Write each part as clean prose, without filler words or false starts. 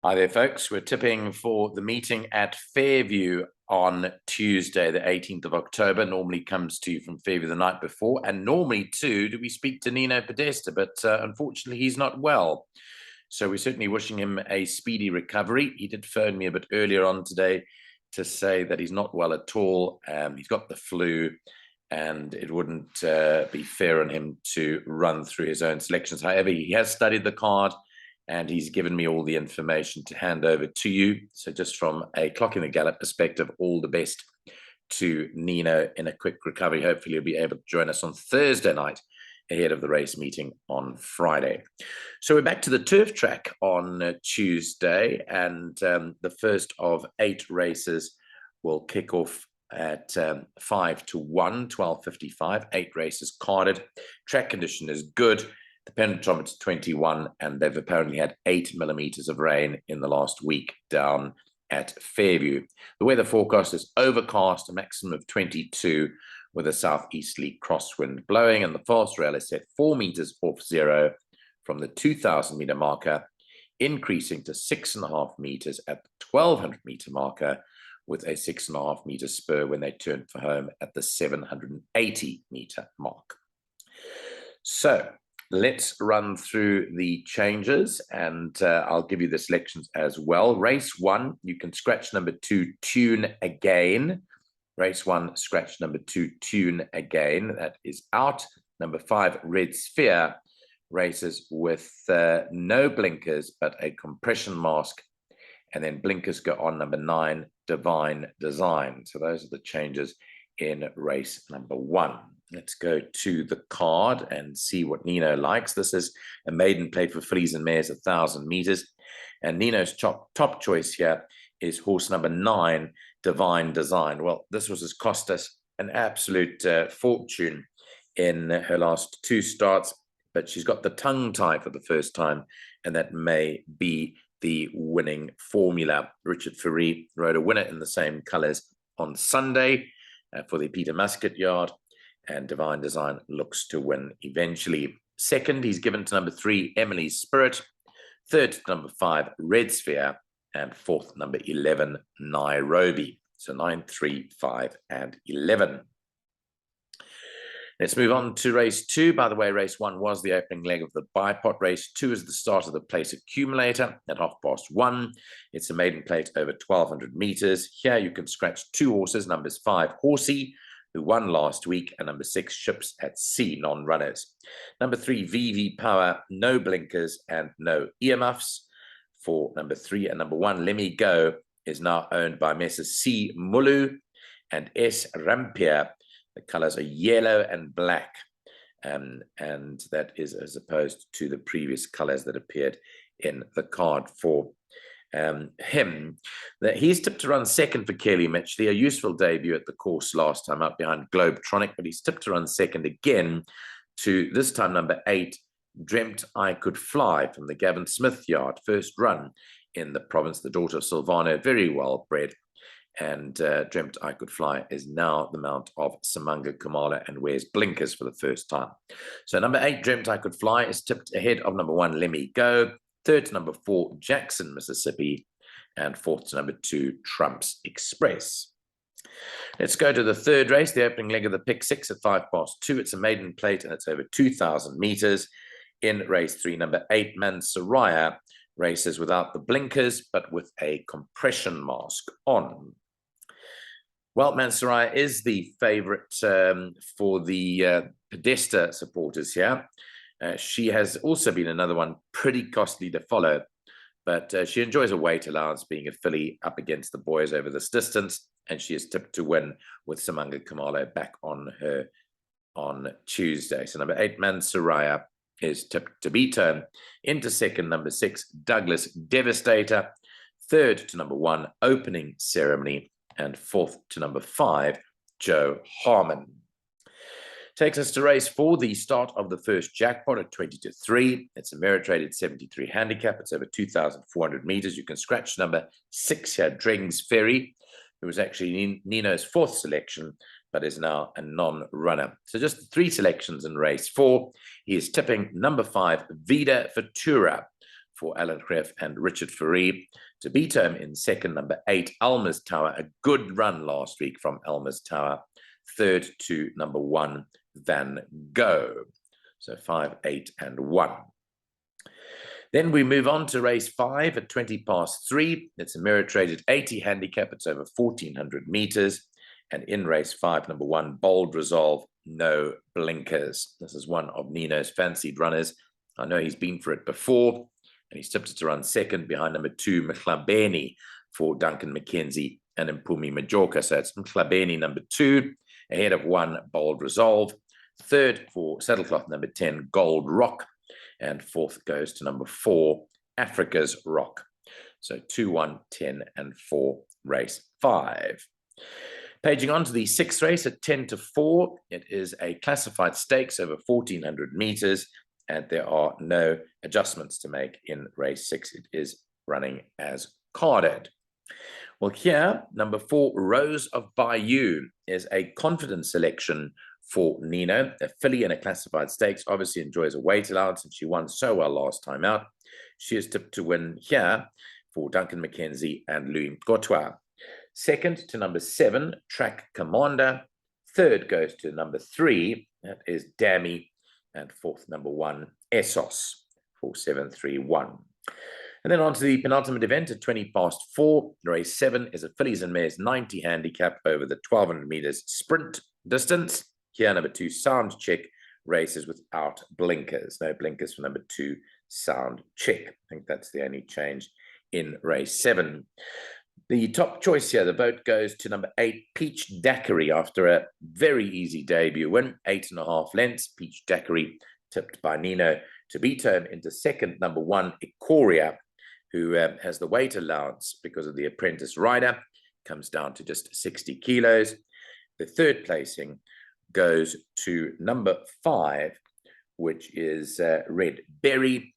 Hi there, folks. We're tipping for the meeting at Fairview on Tuesday, the 18th of October. Normally comes to you from Fairview the night before, and normally, too, do we speak to Nino Podesta, but unfortunately, he's not well. So we're certainly wishing him a speedy recovery. He did phone me a bit earlier on today to say that he's not well at all. He's got the flu, and it wouldn't be fair on him to run through his own selections. However, he has studied the card, and he's given me all the information to hand over to you. So just from a clock in the gallop perspective, all the best to Nino in a quick recovery. Hopefully he'll be able to join us on Thursday night ahead of the race meeting on Friday. So we're back to the turf track on Tuesday, and the first of 8 races will kick off at 5 to 1, 12:55, 8 races carded. Track condition is good. The penetrometer 21, and they've apparently had 8 millimeters of rain in the last week down at Fairview. The weather forecast is overcast, a maximum of 22, with a southeasterly crosswind blowing, and the fast rail is set 4 meters off zero from the 2,000-meter marker, increasing to 6.5 meters at the 1,200-meter marker, with a 6.5-meter spur when they turn for home at the 780-meter mark. So let's run through the changes, and I'll give you the selections as well. Race 1, you can scratch number 2, Tune Again. Race 1, scratch number 2, Tune Again. That is out. Number 5, Red Sphere. Races with no blinkers, but a compression mask. And then blinkers go on. Number 9, Divine Design. So those are the changes in race number 1. Let's go to the card and see what Nino likes. This is a maiden plate for fillies and mares, 1,000 meters. And Nino's top choice here is horse number 9, Divine Design. Well, this has cost us an absolute fortune in her last 2 starts, but she's got the tongue tie for the first time, and that may be the winning formula. Richard Ferree rode a winner in the same colors on Sunday for the Peter Muscat yard, and Divine Design looks to win eventually. Second, he's given to number 3, Emily's Spirit. Third, to number 5, Red Sphere. And fourth, number 11, Nairobi. So 9, 3, 5, and 11. Let's move on to race 2. By the way, race 1 was the opening leg of the bipot. Race 2 is the start of the place accumulator at 1:30. It's a maiden plate over 1,200 meters. Here you can scratch 2 horses, numbers 5, Horsey, who won last week, and number 6, Ships at Sea, non-runners. Number 3, VV Power, no blinkers and no earmuffs. For number 3 and number 1, Let Me Go, is now owned by Messrs. C. Mulu and S. Rampier. The colors are yellow and black, and that is as opposed to the previous colors that appeared in the card for him. That he's tipped to run second for Kelly Mitchley, a useful debut at the course last time out behind Globetronic, but he's tipped to run second again to this time number 8, Dreamt I Could Fly, from the Gavin Smith yard. First run in the province, the daughter of Silvano, very well bred, and Dreamt I Could Fly is now the mount of Samanga Kamala and wears blinkers for the first time. So number 8, Dreamt I Could Fly, is tipped ahead of number 1, Let Me Go. Third to number 4, Jackson, Mississippi, and fourth to number 2, Trump's Express. Let's go to the third race, the opening leg of the pick 6 at 2:05. It's a maiden plate, and it's over 2,000 meters. In race 3, number 8, Mansoraya, races without the blinkers, but with a compression mask on. Well, Mansoraya is the favorite for the Podesta supporters here. She has also been another one pretty costly to follow, but she enjoys a weight allowance, being a filly up against the boys over this distance, and she is tipped to win with Samanga Kamalo back on her on Tuesday. So number 8, Mansoraya, is tipped to beat her. Into second, number 6, Douglas Devastator. Third to number 1, Opening Ceremony. And fourth to number 5, Joe Harmon. Takes us to race 4, the start of the first jackpot at 20-3. It's a merit-rated 73 handicap. It's over 2,400 meters. You can scratch number 6 here, Drings Ferry, who was actually Nino's 4th selection, but is now a non-runner. So just 3 selections in race 4. He is tipping number 5, Vida Futura, for Alan Kreff and Richard Ferree. To beat him in second, number 8, Alma's Tower. A good run last week from Alma's Tower. Third to number 1, Van Gogh. So 5, 8, and 1. Then we move on to race 5 at 20 past 3. It's a mirror traded 80 handicap. It's over 1,400 meters. And in race 5, number 1, Bold Resolve, No Blinkers. This is one of Nino's fancied runners. I know he's been for it before, and he's tipped it to run second behind number 2, Mhlabeni, for Duncan McKenzie and Mpumi Majorca. So it's Mhlabeni number 2, ahead of 1, Bold Resolve. Third for Saddlecloth number 10, Gold Rock. And fourth goes to number 4, Africa's Rock. So 2, 1, 10, and 4, race 5. Paging on to the 6th race at 10 to 4. It is a classified stakes over 1,400 meters, and there are no adjustments to make in race 6. It is running as carded. Well, here, number 4, Rose of Bayou, is a confident selection for Nino, a filly in a classified stakes. Obviously enjoys a weight allowance, and she won so well last time out. She is tipped to win here for Duncan McKenzie and Louis Courtois. Second to number 7, Track Commander. Third goes to number 3, that is Dammy. And fourth, number 1, Essos, for 731. And then on to the penultimate event at 20 past 4. Race 7 is a fillies and mares 90 handicap over the 1,200 meters sprint distance. Here, number 2, Sound Check, races without blinkers. No blinkers for number 2, Sound Check. I think that's the only change in race 7. The top choice here, the vote goes to number 8, Peach Daiquiri, after a very easy debut win, 8.5 lengths. Peach Daiquiri tipped by Nino to beat him into second, number 1, Ikoria, who has the weight allowance because of the apprentice rider, comes down to just 60 kilos. The third placing goes to number 5, which is Red Berry,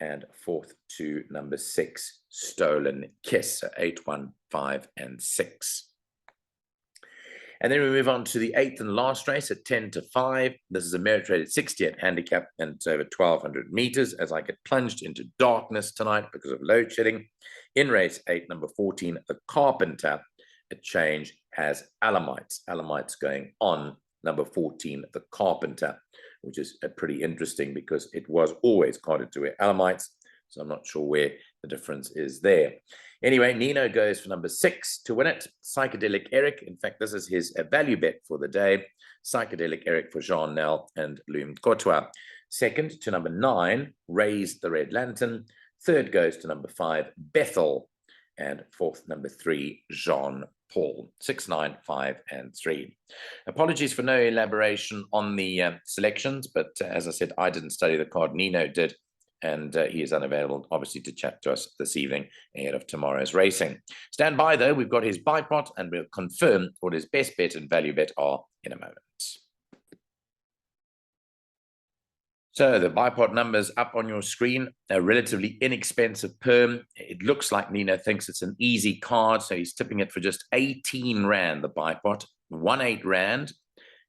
and fourth to number 6, Stolen Kiss, 8, 1, 5, and 6. And then we move on to the 8th and last race at 10 to 5. This is a merit rated 60 at handicap, and it's over 1,200 meters as I get plunged into darkness tonight because of load shedding. In race 8, number 14, The Carpenter, a change has Alamites. Alamites going on number 14, The Carpenter, which is pretty interesting because it was always carded to Alamites. So I'm not sure where the difference is there. Anyway, Nino goes for number 6 to win it. Psychedelic Eric. In fact, this is his value bet for the day. Psychedelic Eric for Jean Nel and Louis Courtois. Second to number 9, Raise the Red Lantern. Third goes to number 5, Bethel. And fourth, number 3, Jean Paul. 6, 9, 5, and 3. Apologies for no elaboration on the selections, but as I said, I didn't study the card. Nino did, and he is unavailable, obviously, to chat to us this evening ahead of tomorrow's racing. Stand by, though. We've got his buy pot, and we'll confirm what his best bet and value bet are in a moment. So the buy pot numbers up on your screen, a relatively inexpensive perm. It looks like Nino thinks it's an easy card, so he's tipping it for just 18 Rand, the buy pot, 18 Rand.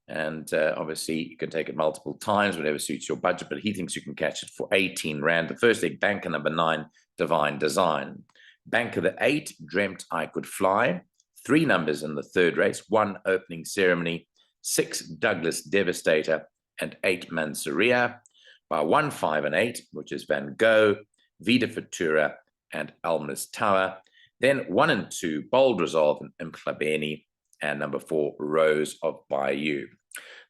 And obviously, you can take it multiple times, whatever suits your budget, but he thinks you can catch it for 18 Rand. The first leg, banker number 9, Divine Design. Banker the 8, Dreamt I Could Fly. 3 numbers in the third race, 1, Opening Ceremony, 6, Douglas Devastator, and 8, Mansoria. By 1, 5, and 8, which is Van Gogh, Vida Futura, and Alma's Tower. Then 1 and 2, Bold Resolve and Mhlabeni, and number 4, Rose of Bayou.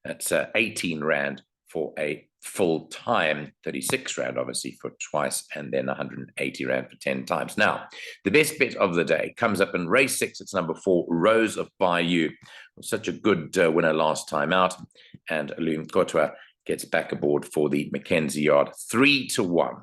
That's 18 Rand for a full time, 36 Rand, obviously, for twice, and then 180 Rand for 10 times. Now, the best bet of the day comes up in race 6. It's number 4, Rose of Bayou. Such a good winner last time out, and Louis Courtois gets back aboard for the Mackenzie Yard, 3 to 1.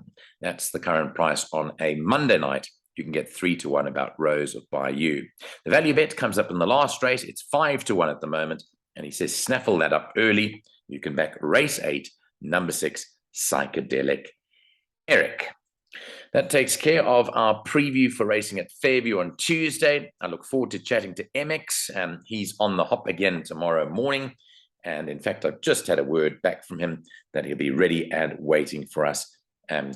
That's the current price on a Monday night. You can get 3 to 1 about Rose of Bayou. The value bet comes up in the last race. It's 5 to 1 at the moment. And he says, snaffle that up early. You can back race 8, number 6, Psychedelic Eric. That takes care of our preview for racing at Fairview on Tuesday. I look forward to chatting to MX. He's on the hop again tomorrow morning. And in fact, I've just had a word back from him that he'll be ready and waiting for us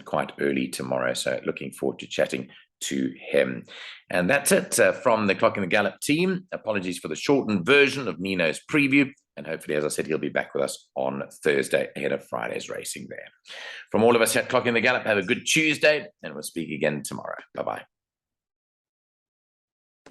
quite early tomorrow. So looking forward to chatting to him. And that's it from the Clock in the Gallop team. Apologies for the shortened version of Nino's preview. And hopefully, as I said, he'll be back with us on Thursday ahead of Friday's racing there. From all of us at Clock in the Gallop, have a good Tuesday, and we'll speak again tomorrow. Bye-bye.